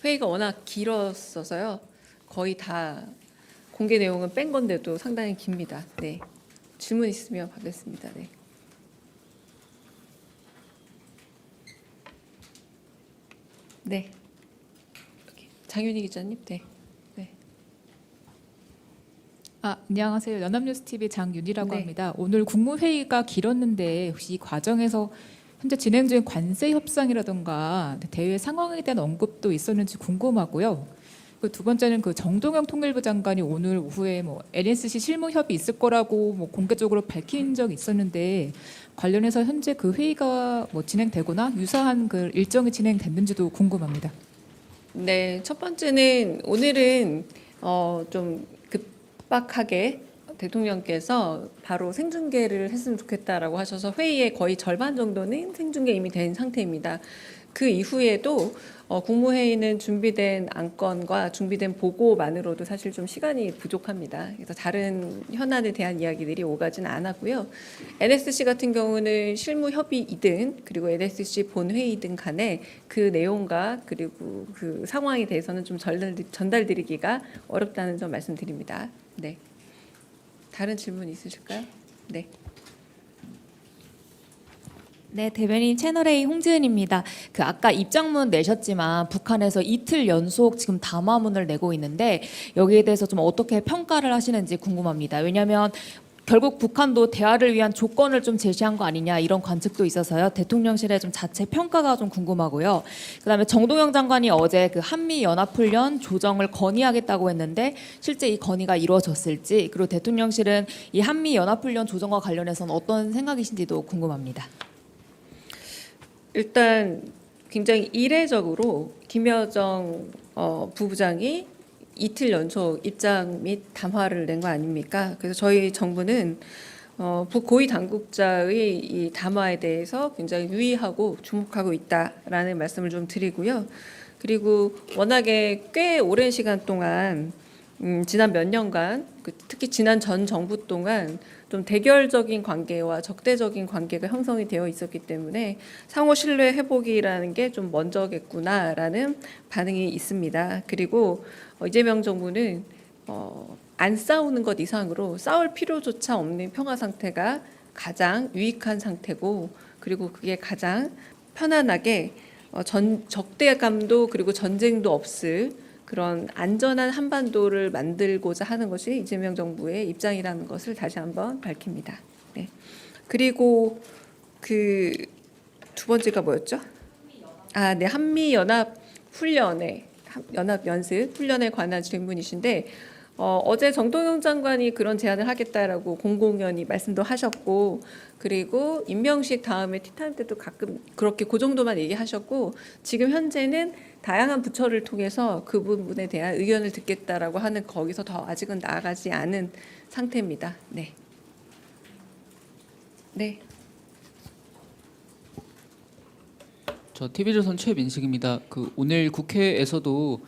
회의가 워낙 길었어서요. 거의 다 공개 내용은 뺀 건데도 상당히 깁니다. 네. 질문 있으면 받겠습니다. 네. 네. 장윤희 기자님. 네. 네. 안녕하세요. 연합뉴스TV 장윤희라고 네. 합니다. 오늘 국무회의가 길었는데 혹시 이 과정에서 현재 진행 중인 관세 협상이라던가 대외 상황에 대한 언급도 있었는지 궁금하고요. 두 번째는 정동영 통일부 장관이 오늘 오후에 NSC 실무 협의 있을 거라고 공개적으로 밝힌 적이 있었는데 관련해서 현재 그 회의가 진행되거나 유사한 그 일정이 진행됐는지도 궁금합니다. 네. 첫 번째는 오늘은 좀 급박하게 대통령께서 바로 생중계를 했으면 좋겠다라고 하셔서 회의의 거의 절반 정도는 생중계 이미 된 상태입니다. 그 이후에도 국무회의는 준비된 안건과 준비된 보고만으로도 사실 좀 시간이 부족합니다. 그래서 다른 현안에 대한 이야기들이 오가지는 않았고요. NSC 같은 경우는 실무 협의이든 그리고 NSC 본회의든 간에 그 내용과 그리고 그 상황에 대해서는 좀 전달드리기가 어렵다는 점 말씀드립니다. 네. 다른 질문 있으실까요? 네. 네, 대변인 채널A 홍지은입니다. 아까 입장문 내셨지만 북한에서 이틀 연속 지금 담화문을 내고 있는데 여기에 대해서 좀 어떻게 평가를 하시는지 궁금합니다. 왜냐하면 결국 북한도 대화를 위한 조건을 좀 제시한 거 아니냐 이런 관측도 있어서요. 대통령실의 좀 자체 평가가 좀 궁금하고요. 그다음에 정동영 장관이 어제 그 한미 연합훈련 조정을 건의하겠다고 했는데 실제 이 건의가 이루어졌을지 그리고 대통령실은 이 한미 연합훈련 조정과 관련해서는 어떤 생각이신지도 궁금합니다. 일단 굉장히 이례적으로 김여정 부부장이 이틀 연속 입장 및 담화를 낸 거 아닙니까? 그래서 저희 정부는 고위 당국자의 이 담화에 대해서 굉장히 유의하고 주목하고 있다라는 말씀을 좀 드리고요. 그리고 워낙에 꽤 오랜 시간 동안 지난 몇 년간 특히 지난 전 정부 동안 좀 대결적인 관계와 적대적인 관계가 형성이 되어 있었기 때문에 상호 신뢰 회복이라는 게 좀 먼저겠구나라는 반응이 있습니다. 그리고 이재명 정부는 안 싸우는 것 이상으로 싸울 필요조차 없는 평화 상태가 가장 유익한 상태고 그리고 그게 가장 편안하게 적대감도 그리고 전쟁도 없을 그런 안전한 한반도를 만들고자 하는 것이 이재명 정부의 입장이라는 것을 다시 한번 밝힙니다. 네. 그리고 그 두 번째가 뭐였죠? 네, 한미 연합 훈련에 연합 연습 훈련에 관한 질문이신데 어제 정동영 장관이 그런 제안을 하겠다라고 공공연히 말씀도 하셨고 그리고 임명식 다음에 티타임 때도 가끔 그렇게 그 정도만 얘기하셨고 지금 현재는 다양한 부처를 통해서 그 부분에 대한 의견을 듣겠다라고 하는 거기서 더 아직은 나아가지 않은 상태입니다. 네. 네. 저 TV조선 최민식입니다. 오늘 국회에서도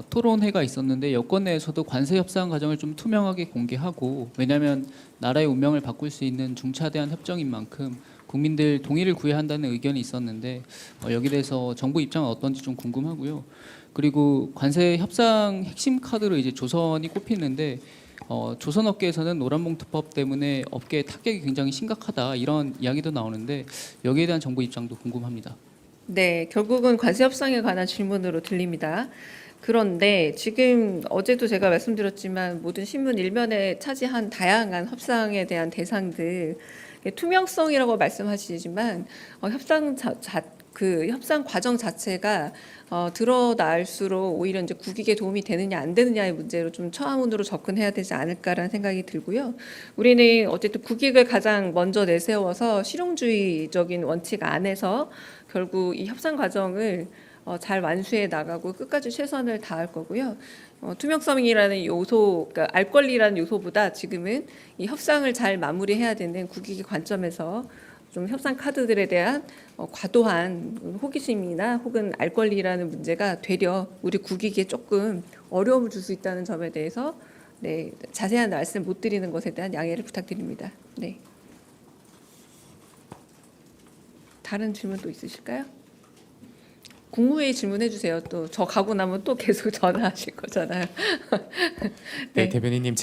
토론회가 있었는데 여권 내에서도 관세 협상 과정을 좀 투명하게 공개하고 왜냐하면 나라의 운명을 바꿀 수 있는 중차대한 협정인 만큼 국민들 동의를 구해야 한다는 의견이 있었는데 여기에 대해서 정부 입장은 어떤지 좀 궁금하고요. 그리고 관세 협상 핵심 카드로 이제 조선이 꼽히는데 조선업계에서는 노란봉투법 때문에 업계의 타격이 굉장히 심각하다 이런 이야기도 나오는데 여기에 대한 정부 입장도 궁금합니다. 네, 결국은 관세 협상에 관한 질문으로 들립니다. 그런데 지금 어제도 제가 말씀드렸지만 모든 신문 일면에 차지한 다양한 협상에 대한 대상들 투명성이라고 말씀하시지만 그 협상 과정 자체가 드러날수록 오히려 이제 국익에 도움이 되느냐 안 되느냐의 문제로 좀 처음으로 접근해야 되지 않을까라는 생각이 들고요. 우리는 어쨌든 국익을 가장 먼저 내세워서 실용주의적인 원칙 안에서 결국 이 협상 과정을 잘 완수해 나가고 끝까지 최선을 다할 거고요. 투명성이라는 요소, 그러니까 알 권리라는 요소보다 지금은 이 협상을 잘 마무리해야 되는 국익의 관점에서 좀 협상 카드들에 대한 과도한 호기심이나 혹은 알 권리라는 문제가 되려 우리 국익에 조금 어려움을 줄 수 있다는 점에 대해서 네, 자세한 말씀 못 드리는 것에 대한 양해를 부탁드립니다. 네. 다른 질문 또 있으실까요? 국무회의 질문해 주세요. 또 저 가고 나면 또 계속 전화하실 거잖아요. 네, 대변인님